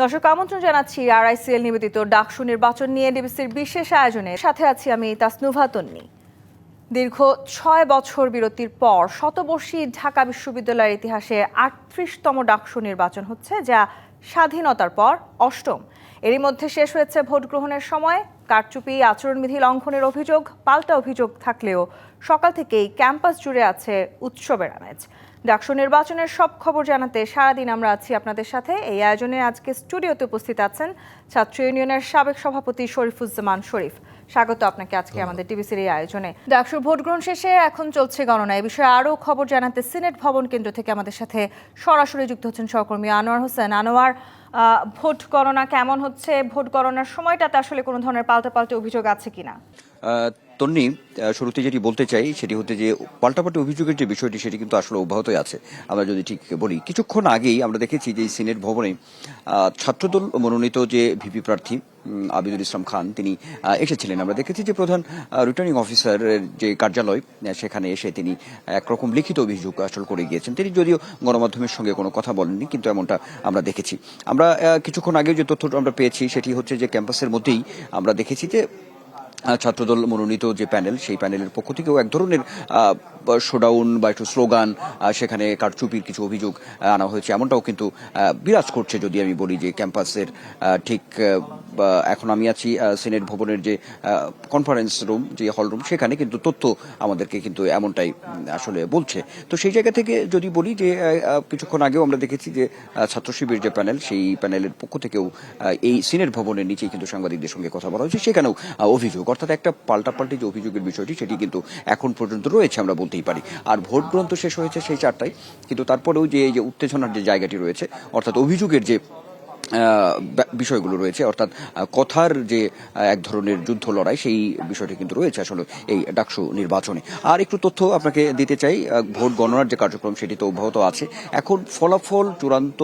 দর্শক আমন্ত্রণ জানাচ্ছি RICL নিবেদিত ডাকসু নির্বাচন নিয়ে ডিবিসির বিশেষ আয়োজনে সাথে আছি আমি তাসনুভা তন্নি। দীর্ঘ ৬ বছর বিরতির পর শতবর্ষী ঢাকা বিশ্ববিদ্যালয়ের ইতিহাসে ৩৮তম ডাকসু নির্বাচন হচ্ছে, যা স্বাধীনতার পর অষ্টম। এরই মধ্যে শেষ হয়েছে ভোট গ্রহণের সময়। কারচুপি, আচরণবিধি লঙ্ঘনের অভিযোগ, পাল্টা অভিযোগ থাকলেও সকাল থেকেই ক্যাম্পাস জুড়ে আছে উৎসবের আমেজ। ডাকসু নির্বাচনের সব খবর জানাতে সারাদিন আমরা আছি আপনাদের সাথে। এই আয়োজনে আজকে স্টুডিওতে উপস্থিত আছেন ছাত্র ইউনিয়নের সাবেক সভাপতি শরীফুজ্জামান শরীফ। স্বাগত আপনাকে আজকে আমাদের টিভিসির এই আয়োজনে। ডাকসুর ভোট গ্রহণ শেষে এখন চলছে গণনা। এই বিষয়ে আরও খবর জানাতে সিনেট ভবন কেন্দ্র থেকে আমাদের সাথে সরাসরি যুক্ত হচ্ছেন সহকর্মী আনোয়ার হোসেন। আনোয়ার, ভোট গণনা কেমন হচ্ছে? ভোট গণনার সময়টাতে আসলে কোনো ধরনের পাল্টাপাল্টি অভিযোগ আছে কিনা? তন্নি, শুরুতে যেটি বলতে চাই সেটি হচ্ছে যে পাল্টাপাল্টি অভিযোগের যে বিষয়টি সেটি কিন্তু আসলে অব্যাহতই আছে। আমরা যদি ঠিক বলি, কিছুক্ষণ আগেই আমরা দেখেছি যে সিনেট ভবনে ছাত্রদল মনোনীত যে ভিপি প্রার্থী আবিদুল ইসলাম খান তিনি এসেছিলেন। আমরা দেখেছি যে প্রধান রিটার্নিং অফিসারের যে কার্যালয় সেখানে এসে তিনি একরকম লিখিত অভিযোগ আসলে করে গিয়েছেন। তিনি যদিও গণমাধ্যমের সঙ্গে কোনো কথা বলেননি, কিন্তু এমনটা আমরা দেখেছি। আমরা কিছুক্ষণ আগে যে তথ্যটা আমরা পেয়েছি সেটি হচ্ছে যে ক্যাম্পাসের মধ্যেই আমরা দেখেছি যে ছাত্রদল মনোনীত যে প্যানেল, সেই প্যানেলের পক্ষ থেকেও এক ধরনের শোডাউন বা একটু স্লোগান, সেখানে কারচুপির কিছু অভিযোগ আনা হয়েছে, এমনটাও কিন্তু বিরাজ করছে। যদি আমি বলি যে ক্যাম্পাসের ঠিক এখন আমি আছি সিনেট ভবনের যে কনফারেন্স রুম, যে হল রুম, সেখানে কিন্তু তথ্য আমাদেরকে কিন্তু এমনটাই আসলে বলছে। তো সেই জায়গা থেকে যদি বলি যে কিছুক্ষণ আগেও আমরা দেখেছি যে ছাত্র শিবির যে প্যানেল, সেই প্যানেলের পক্ষ থেকেও এই সিনেট ভবনের নিচেই কিন্তু সাংবাদিকদের সঙ্গে কথা বলা হয়েছে। সেখানেও অভিযোগ, অর্থাৎ একটা পাল্টাপাল্টি যে অভিযোগের বিষয়টি সেটি কিন্তু এখন পর্যন্ত রয়েছে, আমরা বলতেই পারি। আর ভোট গ্রহণ তো শেষ হয়েছে সেই 4টায়, কিন্তু তারপরেও যে এই যে উত্তেজনার যে জায়গাটি রয়েছে, অর্থাৎ অভিযোগের যে বিষয়গুলো রয়েছে, অর্থাৎ কথার যে এক ধরনের যুদ্ধ লড়াই, সেই বিষয়টি কিন্তু রয়েছে আসলে এই ডাকসু নির্বাচনে। আর একটু তথ্য আপনাকে দিতে চাই, ভোট গণনার যে কার্যক্রম সেটি তো অব্যাহত আছে। এখন ফলাফল চূড়ান্ত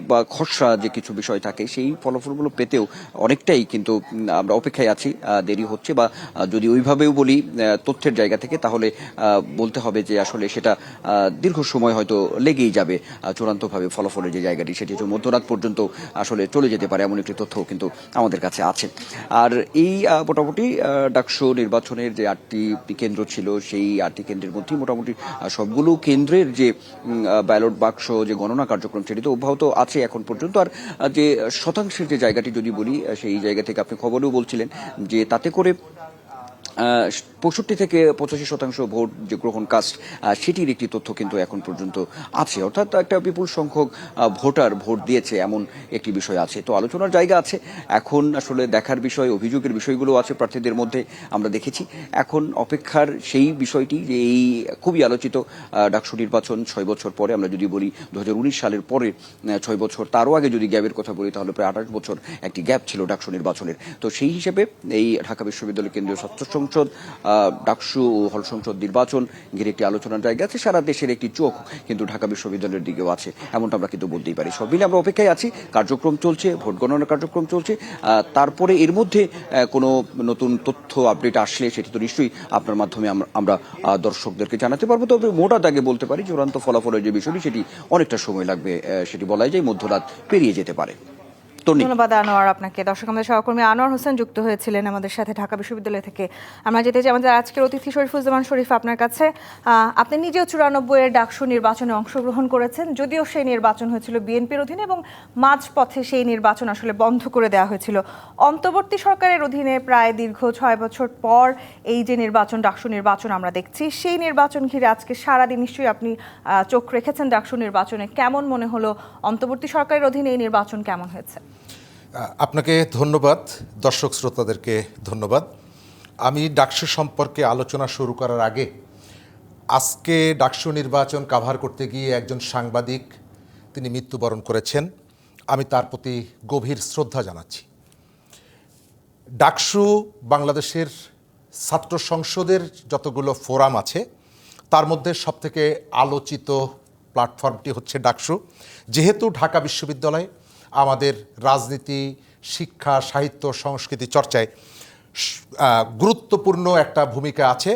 বা খসড়া যে কিছু বিষয় থাকে, সেই ফলাফলগুলো পেতেও অনেকটাই কিন্তু আমরা অপেক্ষায় আছি। দেরি হচ্ছে, বা যদি ওইভাবেও বলি তথ্যের জায়গা থেকে, তাহলে বলতে হবে যে আসলে সেটা দীর্ঘ সময় হয়তো লেগেই যাবে। চূড়ান্তভাবে ফলাফলের যে জায়গাটি সেটি হচ্ছে মধ্যরাত পর্যন্ত আসলে চলে যেতে পারে, এমন একটি তথ্য কিন্তু আমাদের কাছে আছে। আর এই মোটামুটি ডাকসু নির্বাচনের যে 8টি কেন্দ্র ছিল, সেই 8টি কেন্দ্রের মধ্যেই মোটামুটি সবগুলো কেন্দ্রের যে ব্যালট বাক্স যে গণনা কার্যক্রম সেটি তো অব্যাহত আছে এখন পর্যন্ত। আর যে শতাংশের যে জায়গাটি যদি বলি, সেই জায়গা থেকে আপনি খবরেও বলছিলেন যে তাতে করে 65 থেকে 85% ভোট যে গ্রহণ কাস্ট, সেটির একটি তথ্য কিন্তু এখন পর্যন্ত আছে। অর্থাৎ একটা বিপুল সংখ্যক ভোটার ভোট দিয়েছে, এমন একটি বিষয় আছে। তো আলোচনার জায়গা আছে, এখন আসলে দেখার বিষয়, অভিযোগের বিষয়গুলো আছে প্রার্থীদের মধ্যে আমরা দেখেছি। এখন অপেক্ষার সেই বিষয়টি যে এই খুবই আলোচিত ডাকসু নির্বাচন 6 বছর পরে, আমরা যদি বলি 2019 সালের পরে 6 বছর, তারও আগে যদি গ্যাপের কথা বলি তাহলে প্রায় 28 বছর একটি গ্যাপ ছিল ডাকসু নির্বাচনের। তো সেই হিসেবে এই ঢাকা বিশ্ববিদ্যালয় কেন্দ্রীয় ছাত্র সংসদ, ডাকসু ও হল সংসদ নির্বাচন ঘিরে একটি আলোচনার জায়গা আছে। সারা দেশের একটি চোখ কিন্তু ঢাকা বিশ্ববিদ্যালয়ের দিকেও আছে, এমনটা আমরা কিন্তু বলতেই পারি। সব মিলে আমরা অপেক্ষায় আছি, কার্যক্রম চলছে, ভোট গণনার কার্যক্রম চলছে। তারপরে এর মধ্যে কোনো নতুন তথ্য আপডেট আসলে সেটি তো নিশ্চয়ই আপনার মাধ্যমে আমরা দর্শকদেরকে জানাতে পারবো। তবে মোটা দাগে বলতে পারি, চূড়ান্ত ফলাফলের যে বিষয়টি সেটি অনেকটা সময় লাগবে, সেটি বলাই যায় মধ্যরাত পেরিয়ে যেতে পারে। ধন্যবাদ আনোয়ার আপনাকে। দর্শক, আমাদের সহকর্মী আনোয়ার হোসেন যুক্ত হয়েছিলেন আমাদের সাথে ঢাকা বিশ্ববিদ্যালয় থেকে। আমরা যেতে চাই আমাদের আজকের অতিথি শরীফুজ্জামান শরীফ আপনার কাছে। আপনি নিজেও 94 এর ডাকসু নির্বাচনে অংশগ্রহণ করেছেন, যদিও সেই নির্বাচন হয়েছিল বিএনপির অধীনে এবং মাঝপথে সেই নির্বাচন আসলে বন্ধ করে দেওয়া হয়েছিল। অন্তর্বর্তী সরকারের অধীনে প্রায় দীর্ঘ 6 বছর পর এই যে নির্বাচন, ডাকসু নির্বাচন আমরা দেখছি, সেই নির্বাচন ঘিরে আজকে সারাদিন নিশ্চয়ই আপনি চোখ রেখেছেন ডাকসু নির্বাচনে। কেমন মনে হলো? অন্তর্বর্তী সরকারের অধীনে এই নির্বাচন কেমন হয়েছে? আপনাকে ধন্যবাদ, দর্শক শ্রোতাদেরকে ধন্যবাদ। আমি ডাকসু সম্পর্কে আলোচনা শুরু করার আগে, আজকে ডাকসু নির্বাচন কাভার করতে গিয়ে একজন সাংবাদিক তিনি মৃত্যুবরণ করেছেন। আমি তার প্রতি গভীর শ্রদ্ধা জানাচ্ছি। ডাকসু বাংলাদেশের ছাত্র সংসদের যতগুলো ফোরাম আছে তার মধ্যে সবথেকে আলোচিত প্ল্যাটফর্মটি হচ্ছে ডাকসু। যেহেতু ঢাকা বিশ্ববিদ্যালয় আমাদের রাজনীতি, শিক্ষা, সাহিত্য, সংস্কৃতি চর্চায় গুরুত্বপূর্ণ একটা ভূমিকা আছে,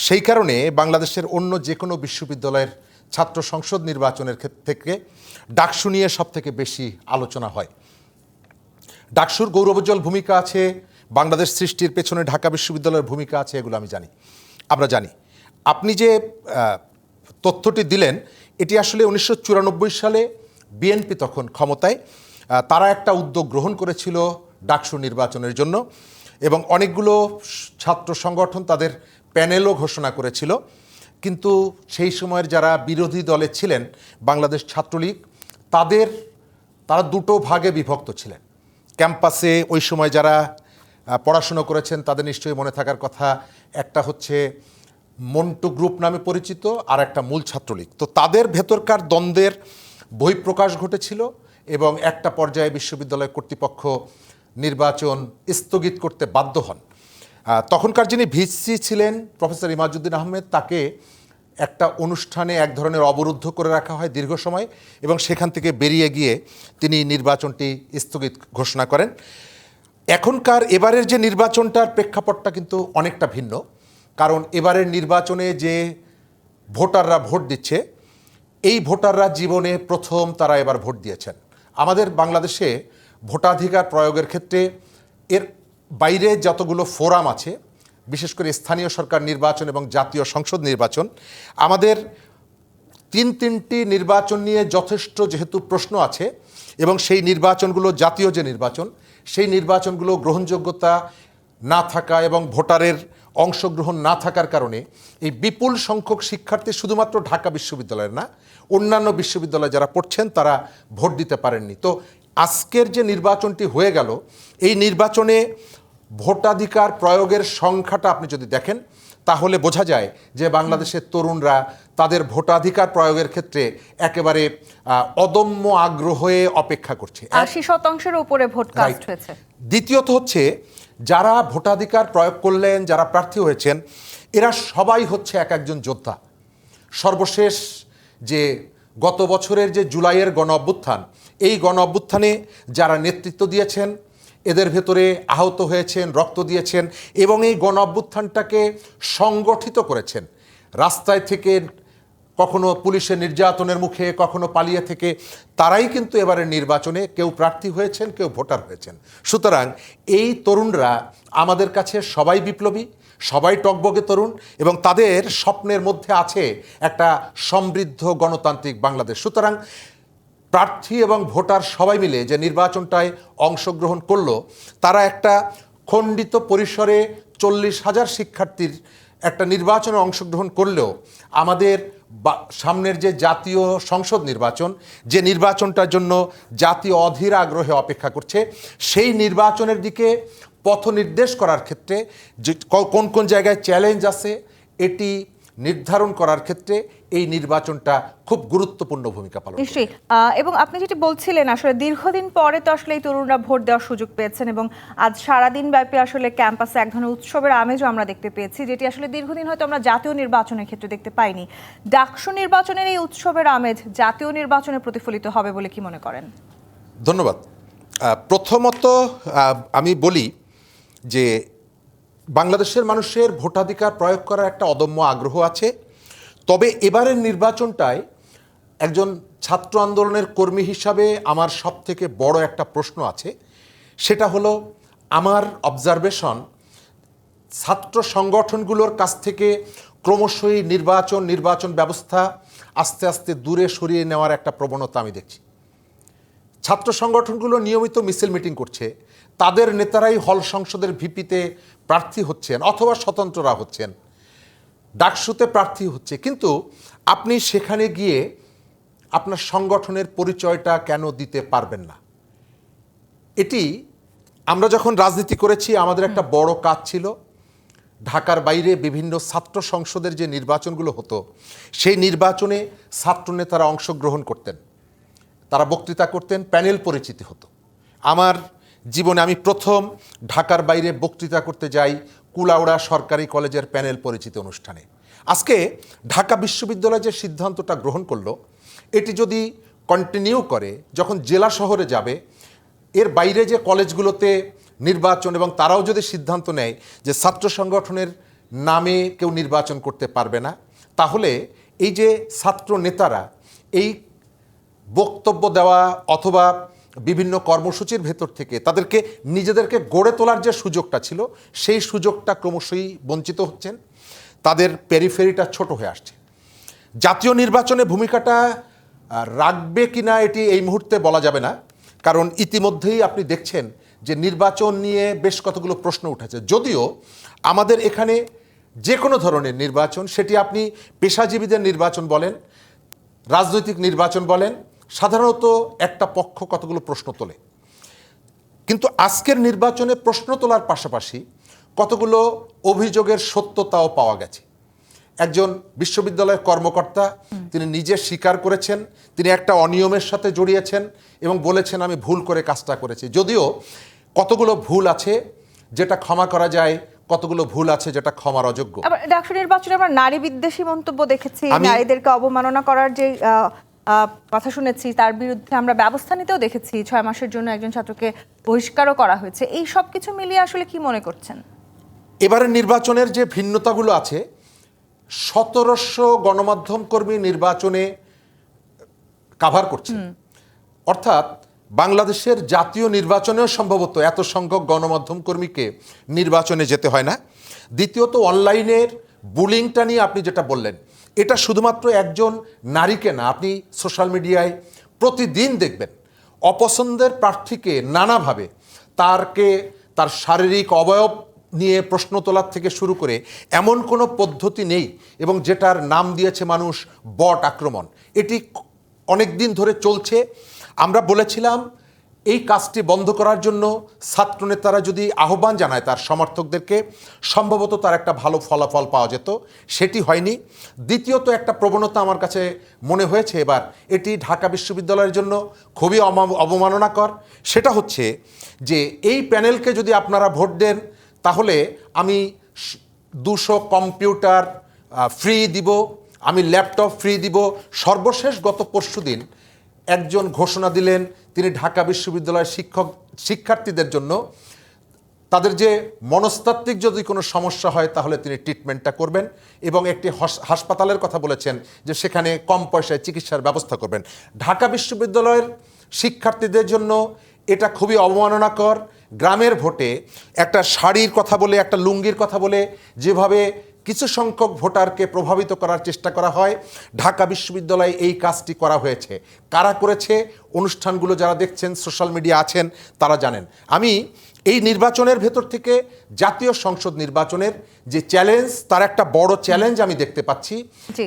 সেই কারণে বাংলাদেশের অন্য যে কোনো বিশ্ববিদ্যালয়ের ছাত্র সংসদ নির্বাচনের ক্ষেত্র থেকে ডাকসু নিয়ে সব থেকে বেশি আলোচনা হয়। ডাকসুর গৌরবোজ্জ্বল ভূমিকা আছে, বাংলাদেশ সৃষ্টির পেছনে ঢাকা বিশ্ববিদ্যালয়ের ভূমিকা আছে, এগুলো আমরা জানি। আপনি যে তথ্যটি দিলেন এটি আসলে 1994 সালে বিএনপি তখন ক্ষমতায়, তারা একটা উদ্যোগ গ্রহণ করেছিল ডাকসু নির্বাচনের জন্য এবং অনেকগুলো ছাত্র সংগঠন তাদের প্যানেলও ঘোষণা করেছিল। কিন্তু সেই সময়ের যারা বিরোধী দলে ছিলেন, বাংলাদেশ ছাত্রলীগ, তারা দুটো ভাগে বিভক্ত ছিলেন। ক্যাম্পাসে ওই সময় যারা পড়াশুনো করেছেন তাদের নিশ্চয়ই মনে থাকার কথা, একটা হচ্ছে মন্টু গ্রুপ নামে পরিচিত, আর একটা মূল ছাত্রলীগ। তো তাদের ভেতরকার দ্বন্দ্বের বহিঃপ্রকাশ ঘটেছিল এবং একটা পর্যায়ে বিশ্ববিদ্যালয় কর্তৃপক্ষ নির্বাচন স্থগিত করতে বাধ্য হন। তখনকার যিনি ভিসি ছিলেন প্রফেসর ইমাজউদ্দিন আহমেদ, তাকে একটা অনুষ্ঠানে এক ধরনের অবরুদ্ধ করে রাখা হয় দীর্ঘ সময় এবং সেখান থেকে বেরিয়ে গিয়ে তিনি নির্বাচনটি স্থগিত ঘোষণা করেন। এবারের যে নির্বাচনটার প্রেক্ষাপটটা কিন্তু অনেকটা ভিন্ন, কারণ এবারের নির্বাচনে যে ভোটাররা ভোট দিচ্ছে, এই ভোটাররা জীবনে প্রথম তারা এবার ভোট দিয়েছেন। আমাদের বাংলাদেশে ভোটাধিকার প্রয়োগের ক্ষেত্রে এর বাইরে যতগুলো ফোরাম আছে, বিশেষ করে স্থানীয় সরকার নির্বাচন এবং জাতীয় সংসদ নির্বাচন, আমাদের তিনটি নির্বাচন নিয়ে যথেষ্ট যেহেতু প্রশ্ন আছে এবং সেই নির্বাচনগুলো জাতীয় যে নির্বাচন, সেই নির্বাচনগুলো গ্রহণযোগ্যতা না থাকা এবং ভোটারের অংশগ্রহণ না থাকার কারণে এই বিপুল সংখ্যক শিক্ষার্থী শুধুমাত্র ঢাকা বিশ্ববিদ্যালয়ের না, অন্যান্য বিশ্ববিদ্যালয়ে যারা পড়ছেন তারা ভোট দিতে পারেননি। তো আজকের যে নির্বাচনটি হয়ে গেল, এই নির্বাচনে ভোটাধিকার প্রয়োগের সংখ্যাটা আপনি যদি দেখেন তাহলে বোঝা যায় যে বাংলাদেশের তরুণরা তাদের ভোটাধিকার প্রয়োগের ক্ষেত্রে একেবারে অদম্য আগ্রহে অপেক্ষা করছে। 80% উপরে ভোট কাস্ট হয়েছে। দ্বিতীয়ত হচ্ছে, যারা ভোটাধিকার প্রয়োগ করলেন, যারা প্রার্থী হয়েছেন, এরা সবাই হচ্ছে একজন যোদ্ধা। সর্বশেষ যে গত বছরের যে জুলাইয়ের গণ অভ্যুত্থান, এই গণ অভ্যুত্থানে যারা নেতৃত্ব দিয়েছেন, এদের ভেতরে আহত হয়েছেন, রক্ত দিয়েছেন এবং এই গণ অভ্যুত্থানটাকে সংগঠিত করেছেন। রাস্তায় থেকে, কখনো পুলিশের নির্যাতনের মুখে, কখনো পালিয়ে থেকে, তারাই কিন্তু এবারের নির্বাচনে কেউ প্রার্থী হয়েছেন, কেউ ভোটার হয়েছেন। সুতরাং এই তরুণরা আমাদের কাছে সবাই বিপ্লবী, সবাই টকবগে তরুণ এবং তাদের স্বপ্নের মধ্যে আছে একটা সমৃদ্ধ গণতান্ত্রিক বাংলাদেশ। সুতরাং প্রার্থী এবং ভোটার সবাই মিলে যে নির্বাচনটায় অংশগ্রহণ করলো, তারা একটা খণ্ডিত পরিসরে 40,000 শিক্ষার্থীর একটা নির্বাচনে অংশগ্রহণ করলেও আমাদের সামনের যে জাতীয় সংসদ নির্বাচন, যে নির্বাচনটার জন্য জাতীয় অধীর আগ্রহে অপেক্ষা করছে, সেই নির্বাচনের দিকে পথ নির্দেশ করার ক্ষেত্রে যে কোন কোন জায়গায় চ্যালেঞ্জ আছে, এটি নির্ধারণ করার ক্ষেত্রে এই নির্বাচনটা খুব গুরুত্বপূর্ণ ভূমিকা পালন করে। নিশ্চয়ই। এবং আপনি যেটি বলছিলেন, আসলে দীর্ঘদিন পরে তো আসলে এই তরুণরা ভোট দেওয়ার সুযোগ পেয়েছেন এবং আজ সারাদিন ব্যাপী আসলে ক্যাম্পাসে এক ধরনের উৎসবের আমেজও আমরা দেখতে পেয়েছি, যেটি আসলে দীর্ঘদিন হয়তো আমরা জাতীয় নির্বাচনের ক্ষেত্রে দেখতে পাইনি। ডাকসু নির্বাচনের এই উৎসবের আমেজ জাতীয় নির্বাচনে প্রতিফলিত হবে বলে কি মনে করেন? ধন্যবাদ। প্রথমত আমি বলি যে বাংলাদেশের মানুষের ভোটাধিকার প্রয়োগ করার একটা অদম্য আগ্রহ আছে। তবে এবারের নির্বাচনটায় একজন ছাত্র আন্দোলনের কর্মী হিসাবে আমার সবথেকে বড় একটা প্রশ্ন আছে, সেটা হলো আমার অবজারভেশন, ছাত্র সংগঠনগুলোর কাছ থেকে ক্রমশই নির্বাচন ব্যবস্থা আস্তে আস্তে দূরে সরিয়ে নেওয়ার একটা প্রবণতা আমি দেখছি। ছাত্র সংগঠনগুলো নিয়মিত মিছিল মিটিং করছে, তাদের নেতারাই হল সংসদের ভিপিতে প্রার্থী হচ্ছেন অথবা স্বতন্ত্ররা হচ্ছেন, ডাকসুতে প্রার্থী হচ্ছে, কিন্তু আপনি সেখানে গিয়ে আপনার সংগঠনের পরিচয়টা কেন দিতে পারবেন না? এটি আমরা যখন রাজনীতি করেছি আমাদের একটা বড় কাজ ছিল, ঢাকার বাইরে বিভিন্ন ছাত্র সংসদের যে নির্বাচনগুলো হতো, সেই নির্বাচনে ছাত্র নেতারা অংশগ্রহণ করতেন, তারা বক্তৃতা করতেন, প্যানেল পরিচিতি হতো। আমার জীবনে আমি প্রথম ঢাকার বাইরে বক্তৃতা করতে যাই কুলাউড়া সরকারি কলেজের প্যানেল পরিচিতি অনুষ্ঠানে। আজকে ঢাকা বিশ্ববিদ্যালয় যে সিদ্ধান্তটা গ্রহণ করলো, এটি যদি কন্টিনিউ করে, যখন জেলা শহরে যাবে, এর বাইরে যে কলেজগুলোতে নির্বাচন, এবং তারাও যদি সিদ্ধান্ত নেয় যে ছাত্র সংগঠনের নামে কেউ নির্বাচন করতে পারবে না, তাহলে এই যে ছাত্র নেতারা এই বক্তব্য দেওয়া অথবা বিভিন্ন কর্মসূচির ভেতর থেকে তাদেরকে নিজেদেরকে গড়ে তোলার যে সুযোগটা ছিল সেই সুযোগটা ক্রমশই বঞ্চিত হচ্ছেন, তাদের পেরিফেরিটা ছোট হয়ে আসছে। জাতীয় নির্বাচনে ভূমিকাটা রাখবে কিনা এটি এই মুহূর্তে বলা যাবে না, কারণ ইতিমধ্যেই আপনি দেখছেন যে নির্বাচন নিয়ে বেশ কতগুলো প্রশ্ন উঠেছে। যদিও আমাদের এখানে যে কোনো ধরনের নির্বাচন, সেটি আপনি পেশাজীবীদের নির্বাচন বলেন, রাজনৈতিক নির্বাচন বলেন, সাধারণত একটা পক্ষ কতগুলো প্রশ্ন তোলে, কিন্তু আজকের নির্বাচনে প্রশ্ন তোলার পাশাপাশি কতগুলো অভিযোগের সত্যতাও পাওয়া গেছে। একজন বিশ্ববিদ্যালয়ের কর্মকর্তা তিনি নিজে স্বীকার করেছেন তিনি একটা অনিয়মের সাথে জড়িয়েছেন এবং বলেছেন আমি ভুল করে কাজটা করেছি। যদিও কতগুলো ভুল আছে যেটা ক্ষমা করা যায়, কতগুলো ভুল আছে যেটা ক্ষমার অযোগ্য। আবার ডাকসু নির্বাচনে আমরা নারী বিদ্বেষী মন্তব্য দেখেছি, নারীদেরকে অবমাননা করার যে কথা শুনেছি, তার বিরুদ্ধে আমরা ব্যবস্থা নিতেও দেখেছি। 6 মাসের জন্য একজন ছাত্রকে বহিষ্কারও করা হয়েছে। এই সব কিছু মিলিয়ে আসলে কি মনে করছেন? এবারের নির্বাচনের যে ভিন্নতাগুলো আছে, 1700 গণমাধ্যম কর্মী নির্বাচনে কাভার করছে, অর্থাৎ বাংলাদেশের জাতীয় নির্বাচনেও সম্ভবত এত সংখ্যক গণমাধ্যম কর্মীকে নির্বাচনে যেতে হয় না। দ্বিতীয়ত অনলাইনের বুলিংটা নিয়ে আপনি যেটা বললেন, এটা শুধুমাত্র একজন নারীকে না, আপনি সোশ্যাল মিডিয়ায় প্রতিদিন দেখবেন অপছন্দের প্রার্থীকে নানাভাবে তার শারীরিক অবয়ব নিয়ে প্রশ্ন তোলার থেকে শুরু করে এমন কোনো পদ্ধতি নেই এবং যেটার নাম দিয়েছে মানুষ বট আক্রমণ। এটি অনেক দিন ধরে চলছে। আমরা বলেছিলাম এই কাজটি বন্ধ করার জন্য ছাত্রনেতারা যদি আহ্বান জানায় তার সমর্থকদেরকে, সম্ভবত তার একটা ভালো ফলাফল পাওয়া যেত, সেটি হয়নি। দ্বিতীয়ত একটা প্রবণতা আমার কাছে মনে হয়েছে এবার, এটি ঢাকা বিশ্ববিদ্যালয়ের জন্য খুবই অবমাননাকর। সেটা হচ্ছে যে এই প্যানেলকে যদি আপনারা ভোট দেন তাহলে আমি 200 কম্পিউটার ফ্রি দিব, আমি ল্যাপটপ ফ্রি দিব। সর্বশেষ গত পরশুদিন একজন ঘোষণা দিলেন তিনি ঢাকা বিশ্ববিদ্যালয়ের শিক্ষার্থীদের জন্য তাদের যে মনস্তাত্ত্বিক যদি কোনো সমস্যা হয় তাহলে তিনি ট্রিটমেন্টটা করবেন এবং একটি হাসপাতালের কথা বলেছেন যে সেখানে কম পয়সায় চিকিৎসার ব্যবস্থা করবেন। ঢাকা বিশ্ববিদ্যালয়ের শিক্ষার্থীদের জন্য এটা খুবই অবমাননাকর। গ্রামের ভোটে একটা শাড়ির কথা বলে, একটা লুঙ্গির কথা বলে যেভাবে কিছু সংখ্যক ভোটারকে প্রভাবিত করার চেষ্টা করা হয়, ঢাকা বিশ্ববিদ্যালয়ে এই কাজটি করা হয়েছে। কারা করেছে? অনুষ্ঠানগুলো যারা দেখছেন, সোশ্যাল মিডিয়া আছেন, তারা জানেন। আমি এই নির্বাচনের ভেতর থেকে জাতীয় সংসদ নির্বাচনের যে চ্যালেঞ্জ, তার একটা বড় চ্যালেঞ্জ আমি দেখতে পাচ্ছি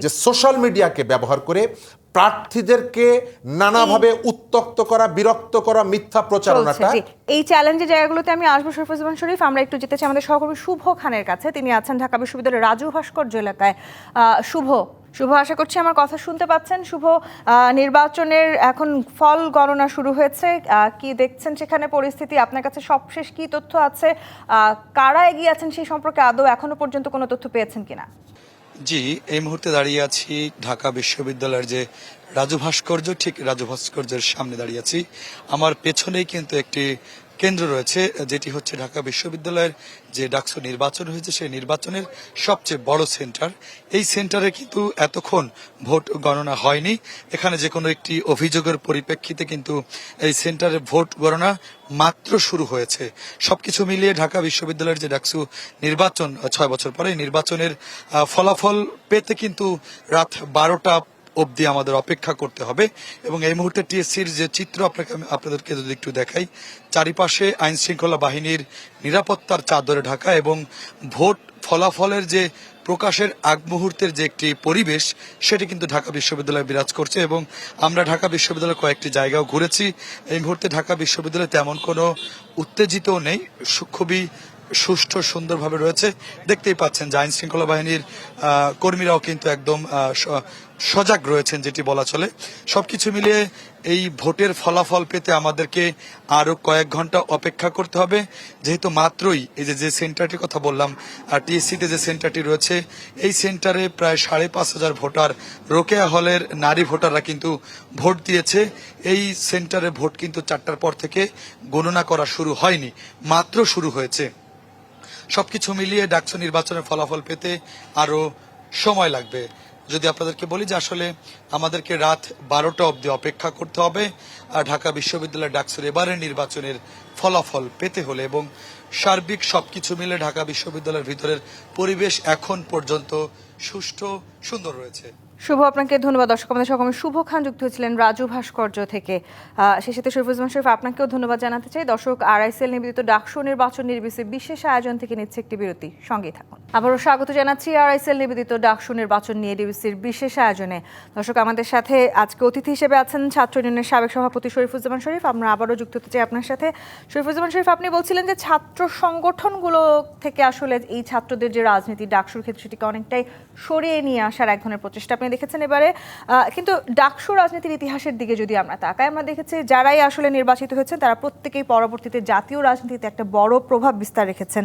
যে সোশ্যাল মিডিয়াকে ব্যবহার করে প্রার্থীদেরকে নানাভাবে উত্তক্ত করা, বিরক্ত করা, মিথ্যা প্রচারণাটা। এই চ্যালেঞ্জের জায়গাগুলোতে আমি আসবো। শরীফুজ্জামান শরীফ, আমরা একটু যেতে চাই আমাদের সহকর্মী শুভ খানের কাছে। তিনি আছেন ঢাকা বিশ্ববিদ্যালয়ের রাজু ভাস্কর্য এলাকায়। শুভ, আশা করছি আমার কথা শুনতে পাচ্ছেন। শুভ, নির্বাচনের এখন ফল গণনা শুরু হয়েছে, কি দেখছেন সেখানে পরিস্থিতি? আপনার কাছে সবশেষ কি তথ্য আছে? কারা এগিয়ে আছেন সেই সম্পর্কে আদৌ এখনো পর্যন্ত কোনো তথ্য পেয়েছেন কিনা? জি, এই মুহূর্তে দাঁড়িয়ে আছি ঢাকা বিশ্ববিদ্যালয়ের যে রাজু ভাস্কর্য, ঠিক রাজু ভাস্কর্যের সামনে দাঁড়িয়ে আছি। আমার পেছনেই কিন্তু একটি কেন্দ্র রয়েছে, যেটি হচ্ছে ঢাকা বিশ্ববিদ্যালয়ের যে ডাকসু নির্বাচন হয়েছে সেই নির্বাচনের সবচেয়ে বড় সেন্টার। এই সেন্টারে কিন্তু এতক্ষণ ভোট গণনা হয়নি। এখানে যে কোনো একটি অভিযোগের পরিপ্রেক্ষিতে কিন্তু এই সেন্টারে ভোট গণনা মাত্র শুরু হয়েছে। সবকিছু মিলিয়ে ঢাকা বিশ্ববিদ্যালয়ের যে ডাকসু নির্বাচন 6 বছর পরে নির্বাচনের ফলাফল পেতে কিন্তু রাত 12টা অবধি আমাদের অপেক্ষা করতে হবে। এবং এই মুহূর্তে টিএসসির যে চিত্র আপনাদেরকে যদি একটু দেখাই, চারিপাশে আইন শৃঙ্খলা বাহিনীর নিরাপত্তার চাদরে ঢাকা এবং ভোট ফলাফলের যে প্রকাশের আগ মুহূর্তের যে একটি পরিবেশ, সেটি কিন্তু ঢাকা বিশ্ববিদ্যালয়ে বিরাজ করছে। এবং আমরা ঢাকা বিশ্ববিদ্যালয়ের কয়েকটি জায়গাও ঘুরেছি। এই মুহূর্তে ঢাকা বিশ্ববিদ্যালয়ে তেমন কোনো উত্তেজিতও নেই, খুবই সুষ্ঠু সুন্দরভাবে রয়েছে। দেখতেই পাচ্ছেন যে আইন শৃঙ্খলা বাহিনীর কর্মীরাও কিন্তু একদম সজাগ রয়েছেন, যেটি বলা চলে। সবকিছু মিলিয়ে এই ভোটের ফলাফল পেতে আমাদেরকে আরো কয়েক ঘন্টা অপেক্ষা করতে হবে, যেহেতু মাত্রই এই যে সেন্টারটির কথা বললাম, টিএসসিতে যে সেন্টারটি রয়েছে, এই সেন্টারে প্রায় 5,500 ভোটার, রোকেয়া হলের নারী ভোটাররা কিন্তু ভোট দিয়েছে। এই সেন্টারে ভোট কিন্তু 4টার পর থেকে গণনা করা শুরু হয়নি, মাত্র শুরু হয়েছে। সবকিছু মিলিয়ে ডাকসু নির্বাচনের ফলাফল পেতে আরো সময় লাগবে। যদি আপনাদেরকে বলি যে আসলে আমাদেরকে রাত 12টা অবধি অপেক্ষা করতে হবে আর ঢাকা বিশ্ববিদ্যালয় ডাকসুর এবারের নির্বাচনের ফলাফল পেতে হলে, এবং সার্বিক সবকিছু মিলে ঢাকা বিশ্ববিদ্যালয়ের ভিতরের পরিবেশ এখন পর্যন্ত সুষ্ঠু সুন্দর রয়েছে। শুভ, আপনাকে ধন্যবাদ। দর্শক আমাদের সহকর্মী শুভ খান যুক্ত হয়েছিলেন রাজু ভাস্কর্য থেকে। সেই সাথে শরীফুজ্জামান শরীফ, আপনাকেও ধন্যবাদ জানাতে চাই। দর্শক, আরআইসিএল নিবেদিত ডাকসু নির্বাচন নির্বিসির বিশেষ আয়োজন থেকে নিচ্ছে একটি বিরতি, সঙ্গেই থাকুন। আবারও স্বাগত জানাচ্ছি আরআইসিএল নিবেদিত ডাকসু নির্বাচন নিয়ে ডিবিসির বিশেষ আয়োজনে। দর্শক, আমাদের সাথে আজকে অতিথি হিসেবে আছেন ছাত্র ইউনিয়নের সাবেক সভাপতি শরীফুজ্জামান শরীফ। আমরা আবারও যুক্ত হতে চাই আপনার সাথে। শরীফুজ্জামান শরীফ, আপনি বলছিলেন যে ছাত্র সংগঠনগুলো থেকে আসলে এই ছাত্রদের যে রাজনীতি ডাকসুর ক্ষেত্রে সেটিকে অনেকটাই সরিয়ে নিয়ে আসার এক ধরনের প্রচেষ্টা আপনি দেখেছেন এবারে। কিন্তু ডাকসু রাজনীতির ইতিহাসের দিকে যদি আমরা তাকাই, আমরা দেখেছি যারাই আসলে নির্বাচিত হয়েছেন তারা প্রত্যেকেই পরবর্তীতে জাতীয় রাজনীতিতে একটা বড় প্রভাব বিস্তার রেখেছেন।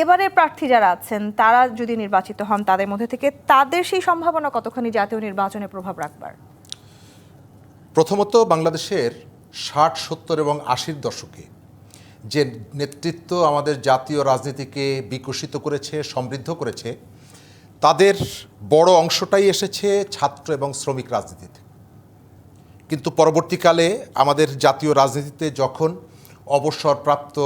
এবারে প্রার্থী যারা আছেন তারা যদি নির্বাচিত হন, তাদের মধ্যে থেকে তাদের সেই সম্ভাবনা কতখানি জাতীয় নির্বাচনে প্রভাব রাখবার? প্রথমত, বাংলাদেশের 60, 70 এবং 80-র দশকে যে নেতৃত্ব আমাদের জাতীয় রাজনীতিকে বিকশিত করেছে, সমৃদ্ধ করেছে, তাদের বড় অংশটাই এসেছে ছাত্র এবং শ্রমিক রাজনীতিতে। কিন্তু পরবর্তীকালে আমাদের জাতীয় রাজনীতিতে যখন অবসরপ্রাপ্ত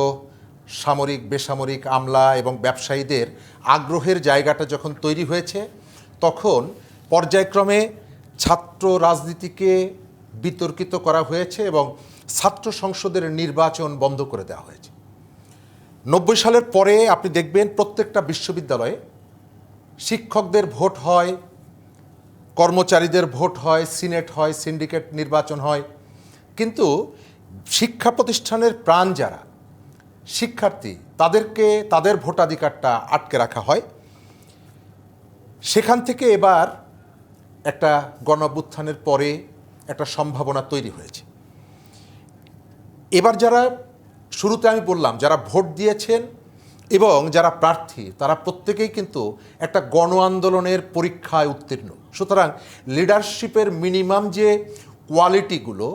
সামরিক, বেসামরিক, আমলা এবং ব্যবসায়ীদের আগ্রহের জায়গাটা যখন তৈরি হয়েছে, তখন পর্যায়ক্রমে ছাত্র রাজনীতিকে বিতর্কিত করা হয়েছে এবং ছাত্র সংসদের নির্বাচন বন্ধ করে দেওয়া হয়েছে। 90 সালের পরে আপনি দেখবেন প্রত্যেকটা বিশ্ববিদ্যালয়ে শিক্ষকদের ভোট হয়, কর্মচারীদের ভোট হয়, সিনেট হয়, সিন্ডিকেট নির্বাচন হয়, কিন্তু শিক্ষা প্রতিষ্ঠানের প্রাণ যারা শিক্ষার্থী, তাদেরকে তাদের ভোটাধিকারটা আটকে রাখা হয়। সেখান থেকে এবার একটা গণঅভ্যুত্থানের পরে একটা সম্ভাবনা তৈরি হয়েছে। এবার যারা, শুরুতে আমি বললাম, যারা ভোট দিয়েছেন এবং যারা প্রার্থী, তারা প্রত্যেকেই কিন্তু একটা গণ আন্দোলনের পরীক্ষায় উত্তীর্ণ। সুতরাং লিডারশিপের মিনিমাম যে কোয়ালিটিগুলো,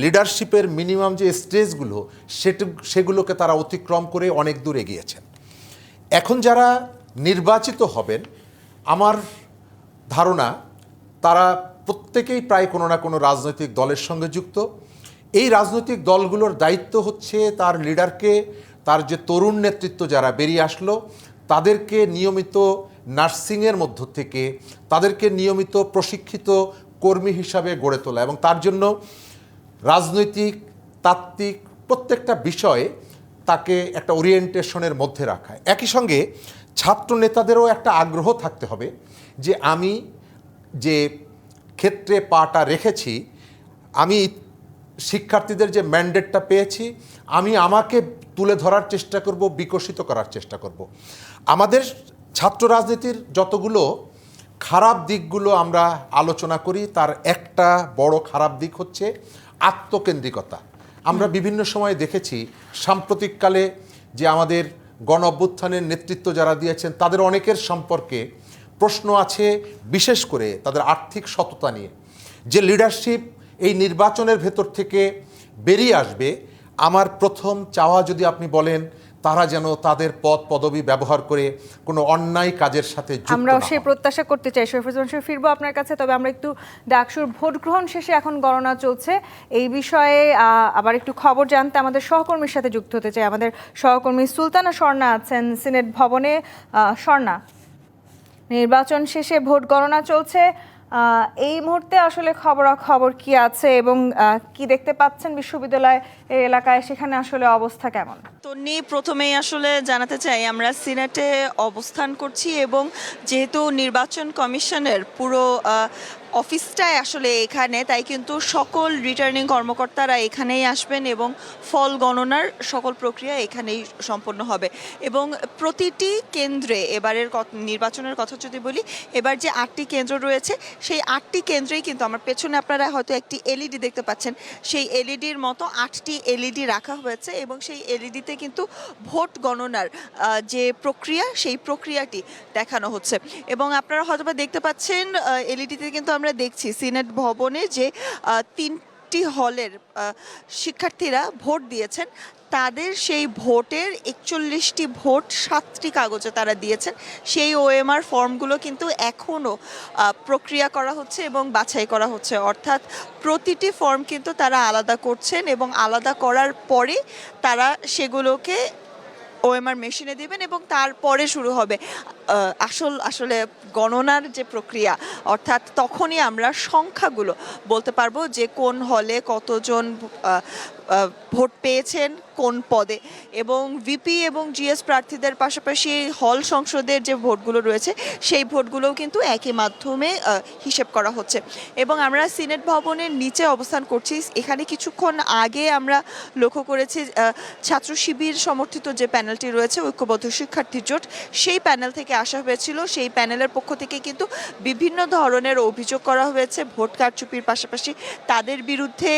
লিডারশিপের মিনিমাম যে স্টেজগুলো, সেগুলোকে তারা অতিক্রম করে অনেক দূর এগিয়েছেন। এখন যারা নির্বাচিত হবেন, আমার ধারণা তারা প্রত্যেকেই প্রায় কোনো না কোনো রাজনৈতিক দলের সঙ্গে যুক্ত। এই রাজনৈতিক দলগুলোর দায়িত্ব হচ্ছে তার লিডারকে, তার যে তরুণ নেতৃত্ব যারা বেরিয়ে আসলো, তাদেরকে নিয়মিত নার্সিংয়ের মধ্য থেকে তাদেরকে নিয়মিত প্রশিক্ষিত কর্মী হিসাবে গড়ে তোলা এবং তার জন্য রাজনৈতিক, তাত্ত্বিক প্রত্যেকটা বিষয়ে তাকে একটা ওরিয়েন্টেশনের মধ্যে রাখা। একই সঙ্গে ছাত্র নেতাদেরও একটা আগ্রহ থাকতে হবে যে আমি যে ক্ষেত্রে পাটা রেখেছি, আমি শিক্ষার্থীদের যে ম্যান্ডেটটা পেয়েছি, আমি আমাকে তুলে ধরার চেষ্টা করব, বিকশিত করার চেষ্টা করব। আমাদের ছাত্র রাজনীতির যতগুলো খারাপ দিকগুলো আমরা আলোচনা করি, তার একটা বড় খারাপ দিক হচ্ছে আত্মকেন্দ্রিকতা। আমরা বিভিন্ন সময় দেখেছি সাম্প্রতিককালে যে আমাদের গণ অভ্যুত্থানের নেতৃত্ব যারা দিয়েছেন, তাদের অনেকের সম্পর্কে প্রশ্ন আছে, বিশেষ করে তাদের আর্থিক সততা নিয়ে। যে লিডারশিপ এই নির্বাচনের ভেতর থেকে বেরিয়ে আসবে, আমার প্রথম চাওয়া যদি আপনি বলেন, তারা যেন তাদের পদ পদবি ব্যবহার করে কোনো অন্যায় কাজের সাথে যুক্ত না হয়। আমরাও সেই প্রত্যাশা করতে চাই। শরীফুজ্জামান শরীফ, ফিরবো আপনার কাছে, তবে আমরা একটু ডাকসুর ভোট গ্রহণ শেষে এখন গণনা চলছে, এই বিষয়ে আবার একটু খবর জানতে আমাদের সহকর্মীর সাথে যুক্ত হতে চাই। আমাদের সহকর্মী সুলতানা স্বর্ণা আছেন সিনেট ভবনে। স্বর্ণা, নির্বাচন শেষে ভোট গণনা চলছে, এই মুহূর্তে আসলে খবরাখবর কি আছে এবং কি দেখতে পাচ্ছেন বিশ্ববিদ্যালয় এলাকায়, সেখানে আসলে অবস্থা কেমন? তন্নি, প্রথমেই আসলে জানাতে চাই আমরা সিনেটে অবস্থান করছি এবং যেহেতু নির্বাচন কমিশনের পুরো অফিসটাই আসলে এখানে, তাই কিন্তু সকল রিটার্নিং কর্মকর্তারা এখানেই আসবেন এবং ফল গণনার সকল প্রক্রিয়া এখানেই সম্পন্ন হবে। এবং প্রতিটি কেন্দ্রে এবারের নির্বাচনের কথা যদি বলি, এবার যে 8টি কেন্দ্র রয়েছে, সেই 8টি কেন্দ্রেই কিন্তু আমার পেছনে আপনারা হয়তো একটি এলইডি দেখতে পাচ্ছেন, সেই এলইডির মতো 8টি এলইডি রাখা হয়েছে এবং সেই এলইডিতে কিন্তু ভোট গণনার যে প্রক্রিয়া, সেই প্রক্রিয়াটি দেখানো হচ্ছে। এবং আপনারা হয়তো দেখতে পাচ্ছেন এলইডিতে কিন্তু আমরা দেখছি সিনেট ভবনে যে 60টি হলের শিক্ষার্থীরা ভোট দিয়েছেন, তাদের সেই ভোটের 41টি ভোট 7টি কাগজে তারা দিয়েছেন। সেই ওএমআর ফর্মগুলো কিন্তু এখনও প্রক্রিয়া করা হচ্ছে এবং বাছাই করা হচ্ছে, অর্থাৎ প্রতিটি ফর্ম কিন্তু তারা আলাদা করছেন এবং আলাদা করার পরে তারা সেগুলোকে ওএমআর মেশিনে দিবেন এবং তারপরে শুরু হবে আসলে গণনার যে প্রক্রিয়া, অর্থাৎ তখনই আমরা সংখ্যাগুলো বলতে পারবো যে কোন হলে কতজন ভোট পেয়েছেন কোন পদে। এবং ভিপি এবং জিএস প্রার্থীদের পাশাপাশি হল সংসদের যে ভোটগুলো রয়েছে সেই ভোটগুলোও কিন্তু একই মাধ্যমে হিসেব করা হচ্ছে। এবং আমরা সিনেট ভবনের নিচে অবস্থান করছি। এখানে কিছুক্ষণ আগে আমরা লক্ষ্য করেছি ছাত্র শিবির সমর্থিত যে প্যানেলটি রয়েছে ঐক্যবদ্ধ শিক্ষার্থী জোট, সেই প্যানেল থেকে আসা হয়েছিল। সেই প্যানেলের পক্ষ থেকে কিন্তু বিভিন্ন ধরনের অভিযোগ করা হয়েছে ভোট কারচুপির পাশাপাশি তাদের বিরুদ্ধে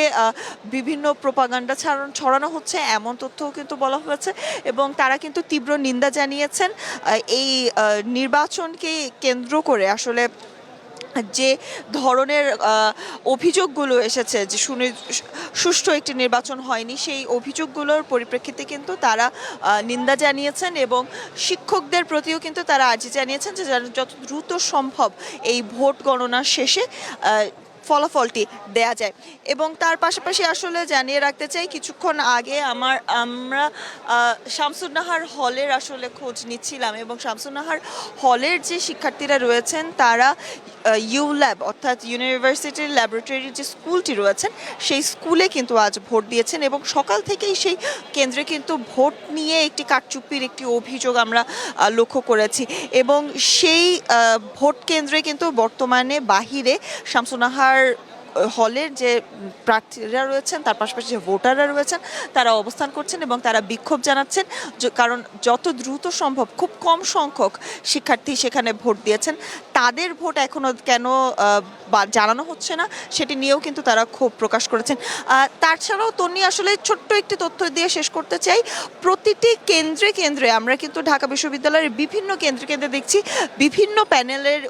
বিভিন্ন প্রোপাগান্ডা ছড়ানো হচ্ছে এমন তথ্যও কিন্তু বলা হয়েছে। এবং তারা কিন্তু তীব্র নিন্দা জানিয়েছেন এই নির্বাচনকে কেন্দ্র করে আসলে যে ধরনের অভিযোগগুলো এসেছে যে সুষ্ঠু একটি নির্বাচন হয়নি, সেই অভিযোগগুলোর পরিপ্রেক্ষিতে কিন্তু তারা নিন্দা জানিয়েছেন এবং শিক্ষকদের প্রতিও কিন্তু তারা আর্জি জানিয়েছেন যে যত দ্রুত সম্ভব এই ভোট গণনা শেষে ফলাফলটি দেয়া যায়। এবং তার পাশাপাশি আসলে জানিয়ে রাখতে চাই, কিছুক্ষণ আগে আমরা শামসুন্নাহার হলের আসলে খোঁজ নিচ্ছিলাম এবং শামসুন্নাহার হলের যে শিক্ষার্থীরা রয়েছেন তারা ইউল্যাব অর্থাৎ ইউনিভার্সিটির ল্যাবরেটরির যে স্কুলটি রয়েছেন সেই স্কুলে কিন্তু আজ ভোট দিয়েছেন এবং সকাল থেকেই সেই কেন্দ্রে কিন্তু ভোট নিয়ে একটি কারচুপির একটি অভিযোগ আমরা লক্ষ্য করেছি। এবং সেই ভোট কেন্দ্রে কিন্তু বর্তমানে বাহিরে শামসুন্নাহার হলের যে প্রার্থীরা রয়েছেন তার পাশাপাশি যে ভোটাররা রয়েছেন তারা অবস্থান করছেন এবং তারা বিক্ষোভ জানাচ্ছেন, কারণ যত দ্রুত সম্ভব খুব কম সংখ্যক শিক্ষার্থী সেখানে ভোট দিয়েছেন, তাদের ভোট এখনও কেন জানানো হচ্ছে না সেটি নিয়েও কিন্তু তারা ক্ষোভ প্রকাশ করেছেন। তাছাড়াও তন্নি আসলে ছোট্ট একটি তথ্য দিয়ে শেষ করতে চাই, প্রতিটি কেন্দ্রে কেন্দ্রে আমরা কিন্তু ঢাকা বিশ্ববিদ্যালয়ের বিভিন্ন কেন্দ্রে কেন্দ্রে দেখছি বিভিন্ন প্যানেলের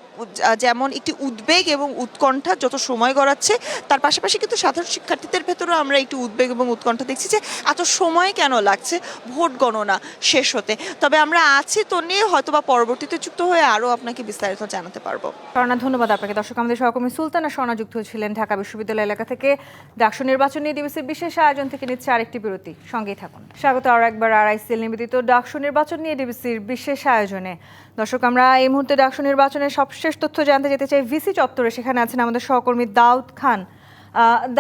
যেমন একটি উদ্বেগ এবং উৎকণ্ঠা যত সময় গড়াচ্ছে, তার পাশাপাশি কিন্তু সাধারণ শিক্ষার্থীদের ভেতরেও আমরা একটু উদ্বেগ এবং উৎকণ্ঠা দেখছি যে এত সময় কেন লাগছে ভোট গণনা শেষ হতে। তবে আমরা আছি তো নিয়ে হয়তোবা পরবর্তীতে যুক্ত হয়ে আরও আপনাকে বিস্তারিত জানাতে পারবো। স্বর্ণা, ধন্যবাদ আপনাকে। দর্শক, আমাদের সহকর্মী সুলতানা স্বর্ণা যুক্ত ছিলেন ঢাকা বিশ্ববিদ্যালয় এলাকা থেকে। ডাকসু নির্বাচন নিয়ে ডিবিসির বিশেষ আয়োজন থেকে নিচ্ছে আরেকটি বিরতি, সঙ্গেই থাকুন। স্বাগত আরও একবার RICL নিবেদিত ডাকসু নির্বাচন নিয়ে ডিবিসির বিশেষ আয়োজনে। দর্শক, আমরা এই মুহূর্তে ডাকসু নির্বাচনের সবশেষ তথ্য জানতে যেতে চাই ভিসি চত্বরে। সেখানে আছেন আমাদের সহকর্মী দাউদ খান।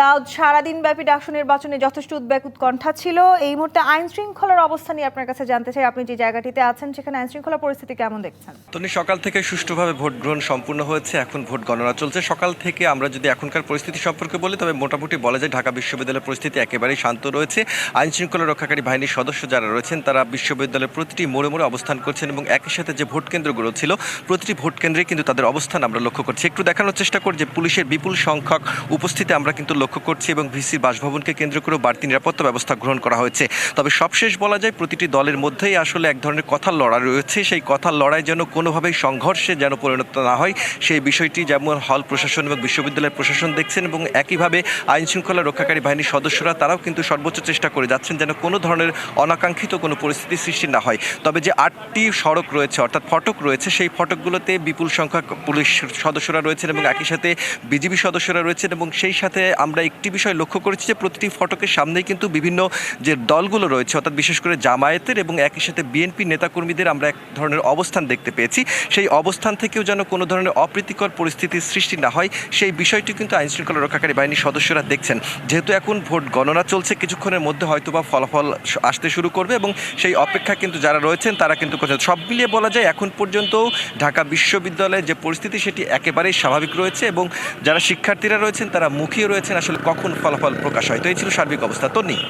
দাউদ, সারাদিন ব্যাপী ডাকসু নির্বাচনে যথেষ্ট উদ্বেগ উৎকণ্ঠা ছিল। এই মুহূর্তে আইন শৃঙ্খলার অবস্থা নিয়ে আপনার কাছে জানতে চাই, আপনি যে জায়গাটিতে আছেন সেখানে আইন শৃঙ্খলা পরিস্থিতি কেমন দেখছেন? সকাল থেকে সুষ্ঠুভাবে ভোট গ্রহণ সম্পূর্ণ হয়েছে, এখন ভোট গণনা চলছে। সকাল থেকে আমরা যদি এখনকার পরিস্থিতি সম্পর্কে বলি তবে মোটামুটি বলা যায় ঢাকা বিশ্ববিদ্যালয়ের পরিস্থিতি একেবারেই শান্ত রয়েছে। আইন শৃঙ্খলা রক্ষাকারী বাহিনীর সদস্য যারা রয়েছেন তারা বিশ্ববিদ্যালয়ের প্রতিটি মোড়ে মোড়ে অবস্থান করছেন এবং একই সাথে যে ভোট কেন্দ্রগুলো ছিল প্রতিটি ভোট কেন্দ্রে কিন্তু তাদের অবস্থান আমরা লক্ষ্য করছি। একটু দেখানোর চেষ্টা করি যে পুলিশের বিপুল সংখ্যক উপস্থিতি আমরা কিন্তু লক্ষ্য করছি এবং ভিসির বাসভবনকে কেন্দ্র করে বাড়তি নিরাপত্তা ব্যবস্থা গ্রহণ করা হয়েছে। তবে সবশেষ বলা যায় প্রতিটি দলের মধ্যেই আসলে এক ধরনের কথার লড়াই রয়েছে। সেই কথার লড়াই যেন কোনোভাবেই সংঘর্ষে যেন পরিণত না হয় সেই বিষয়টি যেমন হল প্রশাসন এবং বিশ্ববিদ্যালয়ের প্রশাসন দেখছেন এবং একইভাবে আইন শৃঙ্খলা রক্ষাকারী বাহিনীর সদস্যরা তারাও কিন্তু সর্বোচ্চ চেষ্টা করে যাচ্ছেন যেন কোনো ধরনের অনাকাঙ্ক্ষিত কোনো পরিস্থিতি সৃষ্টি না হয়। তবে যে 8টি সড়ক রয়েছে অর্থাৎ ফটক রয়েছে সেই ফটকগুলোতে বিপুল সংখ্যক পুলিশ সদস্যরা রয়েছেন এবং একই সাথে বিজিবি সদস্যরা রয়েছেন এবং সেই সাথে আমরা একটি বিষয় লক্ষ্য করেছি যে প্রতিটি ফটকের সামনেই কিন্তু বিভিন্ন যে দলগুলো রয়েছে অর্থাৎ বিশেষ করে জামায়াতের এবং একই সাথে বিএনপি নেতাকর্মীদের আমরা এক ধরনের অবস্থান দেখতে পেয়েছি। সেই অবস্থান থেকেও যেন কোনো ধরনের অপ্রীতিকর পরিস্থিতির সৃষ্টি না হয় সেই বিষয়টি কিন্তু আইন শৃঙ্খলা রক্ষাকারী বাহিনীর সদস্যরা দেখছেন। যেহেতু এখন ভোট গণনা চলছে, কিছুক্ষণের মধ্যে হয়তোবা ফলাফল আসতে শুরু করবে এবং সেই অপেক্ষা কিন্তু যারা রয়েছেন তারা কিন্তু সব মিলিয়ে বলা যায় এখন পর্যন্ত ঢাকা বিশ্ববিদ্যালয়ের যে পরিস্থিতি সেটি একেবারেই স্বাভাবিক রয়েছে এবং যারা শিক্ষার্থীরা রয়েছেন তারা মুখিয়ে রয়েছেন আসলে কখন ফলাফল প্রকাশ হয়। তো এই ছিল সার্বিক অবস্থা। তো নেই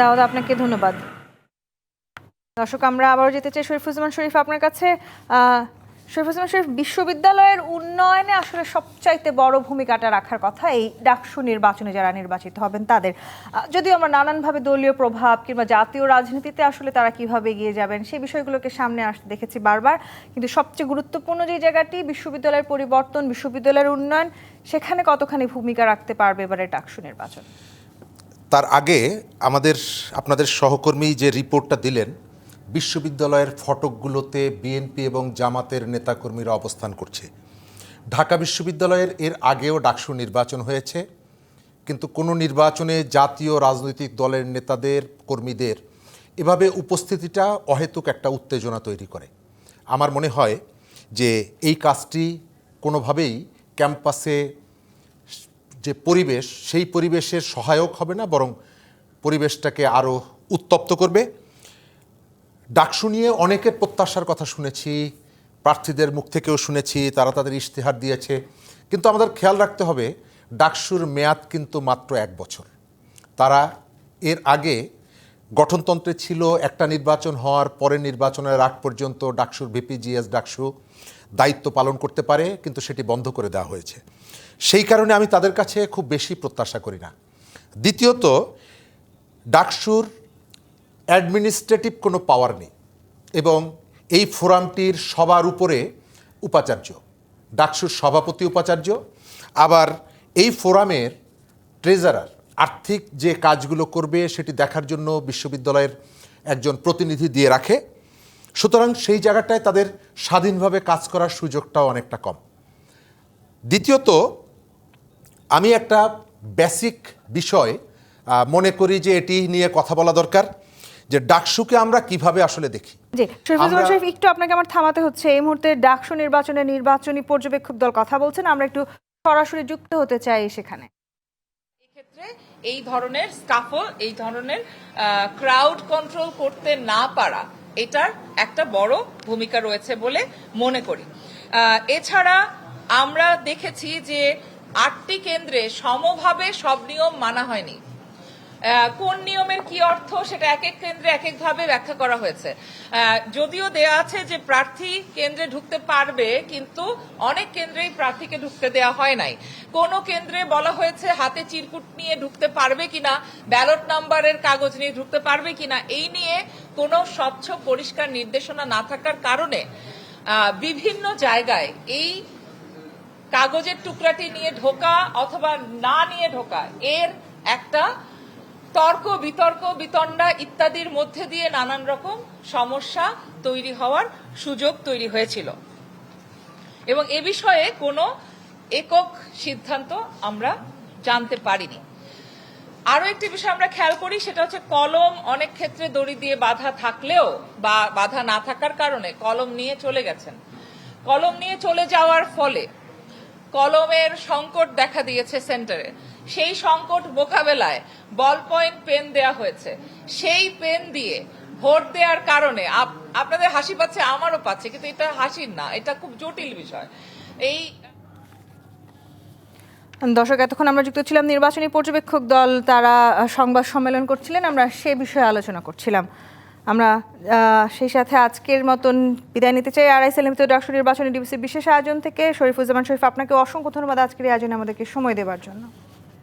দাউদ, আপনাকে ধন্যবাদ। দর্শক, আমরা আবারও যেতে চাই শরীফুজ্জামান শরীফ আপনার কাছে। শরীফুজ্জামান শরীফ, বিশ্ববিদ্যালয়ের উন্নয়নে আসলে সবচাইতে বড় ভূমিকাটা রাখার কথা এই ডাকসু নির্বাচনে যারা নির্বাচিত হবেন তাদের। যদিও আমরা নানানভাবে দলীয় প্রভাব কিংবা জাতীয় রাজনীতিতে আসলে তারা কিভাবে এগিয়ে যাবেন সেই বিষয়গুলোকে সামনে আসতে দেখেছি বারবার, কিন্তু সবচেয়ে গুরুত্বপূর্ণ যে জায়গাটি বিশ্ববিদ্যালয়ের পরিবর্তন, বিশ্ববিদ্যালয়ের উন্নয়ন, সেখানে কতখানি ভূমিকা রাখতে পারবে এবারে ডাকসু নির্বাচন? তার আগে আপনাদের সহকর্মী যে রিপোর্টটা দিলেন, বিশ্ববিদ্যালয়ের ফটকগুলোতে বিএনপি এবং জামাতের নেতাকর্মীরা অবস্থান করছে। ঢাকা বিশ্ববিদ্যালয়ের এর আগেও ডাকসু নির্বাচন হয়েছে, কিন্তু কোনো নির্বাচনে জাতীয় রাজনৈতিক দলের নেতাদের, কর্মীদের এভাবে উপস্থিতিটা অহেতুক একটা উত্তেজনা তৈরি করে। আমার মনে হয় যে এই কাজটি কোনোভাবেই ক্যাম্পাসে যে পরিবেশ, সেই পরিবেশের সহায়ক হবে না, বরং পরিবেশটাকে আরও উত্তপ্ত করবে। ডাকসু নিয়ে অনেকের প্রত্যাশার কথা শুনেছি, প্রার্থীদের মুখ থেকেও শুনেছি, তারা তাদের ইশতেহার দিয়েছে, কিন্তু আমাদের খেয়াল রাখতে হবে ডাকসুর মেয়াদ কিন্তু মাত্র 1 বছর। তারা এর আগে গঠনতন্ত্রে ছিল একটা নির্বাচন হওয়ার পরে নির্বাচনের আগ পর্যন্ত ডাকসুর ভিপিজিএস ডাকসু দায়িত্ব পালন করতে পারে, কিন্তু সেটি বন্ধ করে দেওয়া হয়েছে। সেই কারণে আমি তাদের কাছে খুব বেশি প্রত্যাশা করি না। দ্বিতীয়ত, ডাকসুর অ্যাডমিনিস্ট্রেটিভ কোনো পাওয়ার নেই এবং এই ফোরামটির সবার উপরে উপাচার্য, ডাকসুর সভাপতি উপাচার্য, আবার এই ফোরামের ট্রেজারার আর্থিক যে কাজগুলো করবে সেটি দেখার জন্য বিশ্ববিদ্যালয়ের একজন প্রতিনিধি দিয়ে রাখে। সুতরাং সেই জায়গাটায় তাদের স্বাধীনভাবে কাজ করার সুযোগটাও অনেকটা কম। দ্বিতীয়ত, আমি একটা বেসিক বিষয় মনে করি যে এটি নিয়ে কথা বলা দরকার, যে ডাকসুকে আমরা কিভাবে আসলে দেখি। জি শরীফুজ্জামান শরীফ, একটু আপনাকে আমার থামাতে হচ্ছে। এই মুহূর্তে ডাকসু নির্বাচনে নির্বাচনী পর্যবেক্ষক দল কথা বলছেন, আমরা একটু সরাসরি যুক্ত হতে চাই সেখানে। এক্ষেত্রে এই ধরনের স্কাফল, এই ধরনের ক্রাউড কন্ট্রোল করতে না পারা, এটার একটা বড় ভূমিকা রয়েছে বলে মনে করি। এছাড়া আমরা দেখেছি যে 8টি কেন্দ্রে সমভাবে সব নিয়ম মানা হয়নি। কোন নিয়মের কি অর্থ সেটা এক এক কেন্দ্রে এক একভাবে ব্যাখ্যা করা হয়েছে। যদিও দেয়া আছে যে প্রার্থী কেন্দ্রে ঢুকতে পারবে, কিন্তু অনেক কেন্দ্রেই প্রার্থীকে ঢুকতে দেওয়া হয় নাই। কোন কেন্দ্রে বলা হয়েছে হাতে চিরকুট নিয়ে ঢুকতে পারবে কিনা, ব্যালট নাম্বারের কাগজ নিয়ে ঢুকতে পারবে কিনা, এই নিয়ে কোনো স্বচ্ছ পরিষ্কার নির্দেশনা না থাকার কারণে বিভিন্ন জায়গায় এই কাগজের টুকরাটি নিয়ে ঢোকা অথবা না নিয়ে ঢোকা এর একটা তর্ক বিতর্ক বিতণ্ডা ইত্যাদির মধ্যে দিয়ে নানান রকম সমস্যা তৈরি হওয়ার সুযোগ তৈরি হয়েছিল এবং এ বিষয়ে কোনো একক সিদ্ধান্ত আমরা জানতে পারিনি। আরো একটি বিষয় আমরা খেয়াল করি, সেটা হচ্ছে কলম অনেক ক্ষেত্রে দড়ি দিয়ে বাঁধা থাকলেও বা বাঁধা না থাকার কারণে কলম নিয়ে চলে গেছেন। কলম নিয়ে চলে যাওয়ার ফলে কলমের সংকট দেখা দিয়েছে সেন্টারে। সেই সংকট মোকাবেলায় বল পয়েন্ট পেন দেয়া হয়েছে। সেই পেন দিয়ে ভোট দেওয়ার কারণে আপনাদের হাসি পাচ্ছে, আমারও পাচ্ছে, কিন্তু এটা হাসির না, এটা খুব জটিল বিষয়। এই দর্শক, এতক্ষণ আমরা যুক্ত ছিলাম নির্বাচনী পর্যবেক্ষক দল, তারা সংবাদ সম্মেলন করছিলেন, আমরা সে বিষয়ে আলোচনা করছিলাম। আমরা সেই সাথে আজকের মতন বিদায় নিতে চাই। আড়াইসেল নিয়মিত ডাকসু নির্বাচনী ডিবিসির বিশেষ আয়োজন থেকে। শরীফুজ্জামান শরীফ, আপনাকে অসংখ্য ধন্যবাদ আজকের এই আয়োজনে আমাদেরকে সময় দেওয়ার জন্য।